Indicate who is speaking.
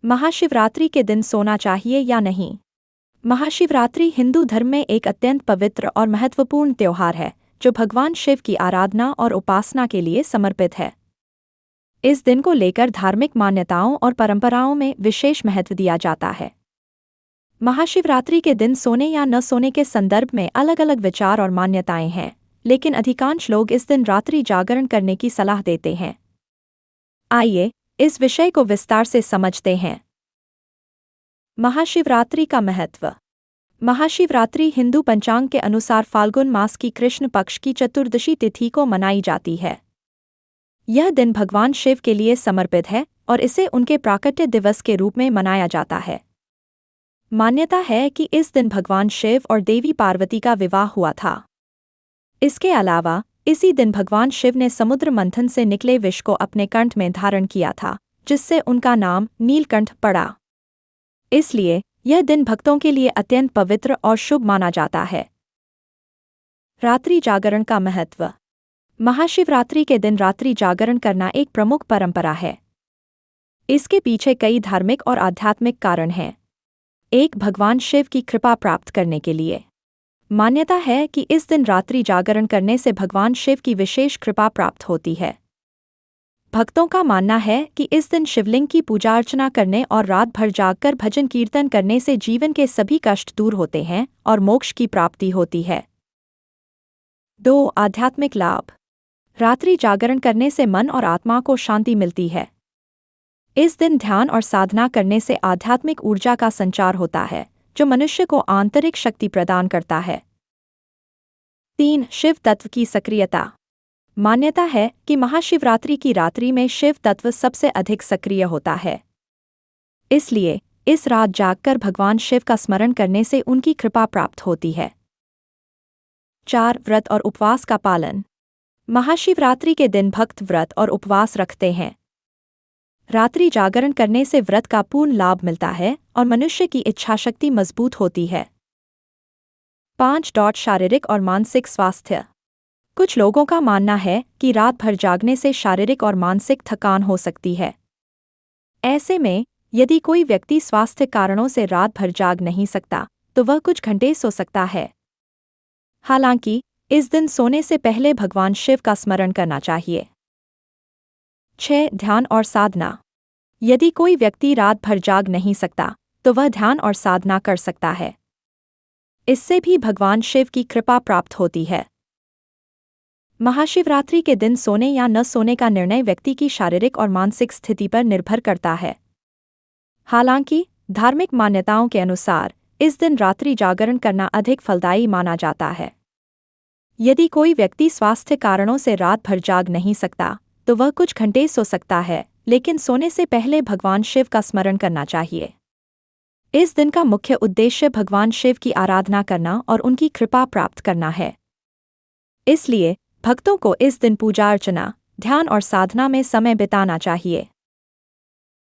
Speaker 1: महाशिवरात्रि के दिन सोना चाहिए या नहीं? महाशिवरात्रि हिंदू धर्म में एक अत्यंत पवित्र और महत्वपूर्ण त्योहार है जो भगवान शिव की आराधना और उपासना के लिए समर्पित है। इस दिन को लेकर धार्मिक मान्यताओं और परंपराओं में विशेष महत्व दिया जाता है। महाशिवरात्रि के दिन सोने या न सोने के संदर्भ में अलग अलग विचार और मान्यताएं हैं, लेकिन अधिकांश लोग इस दिन रात्रि जागरण करने की सलाह देते हैं। आइए इस विषय को विस्तार से समझते हैं। महाशिवरात्रि का महत्व। महाशिवरात्रि हिंदू पंचांग के अनुसार फाल्गुन मास की कृष्ण पक्ष की चतुर्दशी तिथि को मनाई जाती है। यह दिन भगवान शिव के लिए समर्पित है और इसे उनके प्राकट्य दिवस के रूप में मनाया जाता है। मान्यता है कि इस दिन भगवान शिव और देवी पार्वती का विवाह हुआ था। इसके अलावा इसी दिन भगवान शिव ने समुद्र मंथन से निकले विष को अपने कंठ में धारण किया था, जिससे उनका नाम नीलकंठ पड़ा। इसलिए यह दिन भक्तों के लिए अत्यंत पवित्र और शुभ माना जाता है। रात्रि जागरण का महत्व। महाशिवरात्रि के दिन रात्रि जागरण करना एक प्रमुख परंपरा है। इसके पीछे कई धार्मिक और आध्यात्मिक कारण हैं। एक, भगवान शिव की कृपा प्राप्त करने के लिए। मान्यता है कि इस दिन रात्रि जागरण करने से भगवान शिव की विशेष कृपा प्राप्त होती है। भक्तों का मानना है कि इस दिन शिवलिंग की पूजा अर्चना करने और रात भर जागकर भजन कीर्तन करने से जीवन के सभी कष्ट दूर होते हैं और मोक्ष की प्राप्ति होती है। 2. आध्यात्मिक लाभ। रात्रि जागरण करने से मन और आत्मा को शांति मिलती है। इस दिन ध्यान और साधना करने से आध्यात्मिक ऊर्जा का संचार होता है, जो मनुष्य को आंतरिक शक्ति प्रदान करता है। 3. शिव तत्व की सक्रियता। मान्यता है कि महाशिवरात्रि की रात्रि में शिव तत्व सबसे अधिक सक्रिय होता है। इसलिए इस रात जागकर भगवान शिव का स्मरण करने से उनकी कृपा प्राप्त होती है। 4. व्रत और उपवास का पालन। महाशिवरात्रि के दिन भक्त व्रत और उपवास रखते हैं। रात्रि जागरण करने से व्रत का पूर्ण लाभ मिलता है और मनुष्य की इच्छाशक्ति मजबूत होती है। 5. शारीरिक और मानसिक स्वास्थ्य। कुछ लोगों का मानना है कि रात भर जागने से शारीरिक और मानसिक थकान हो सकती है। ऐसे में यदि कोई व्यक्ति स्वास्थ्य कारणों से रात भर जाग नहीं सकता, तो वह कुछ घंटे सो सकता है। हालांकि इस दिन सोने से पहले भगवान शिव का स्मरण करना चाहिए। 6. ध्यान और साधना। यदि कोई व्यक्ति रात भर जाग नहीं सकता, तो वह ध्यान और साधना कर सकता है। इससे भी भगवान शिव की कृपा प्राप्त होती है। महाशिवरात्रि के दिन सोने या न सोने का निर्णय व्यक्ति की शारीरिक और मानसिक स्थिति पर निर्भर करता है। हालांकि धार्मिक मान्यताओं के अनुसार इस दिन रात्रि जागरण करना अधिक फलदायी माना जाता है। यदि कोई व्यक्ति स्वास्थ्य कारणों से रात भर जाग नहीं सकता, तो वह कुछ घंटे सो सकता है, लेकिन सोने से पहले भगवान शिव का स्मरण करना चाहिए। इस दिन का मुख्य उद्देश्य भगवान शिव की आराधना करना और उनकी कृपा प्राप्त करना है। इसलिए भक्तों को इस दिन पूजा अर्चना, ध्यान और साधना में समय बिताना चाहिए।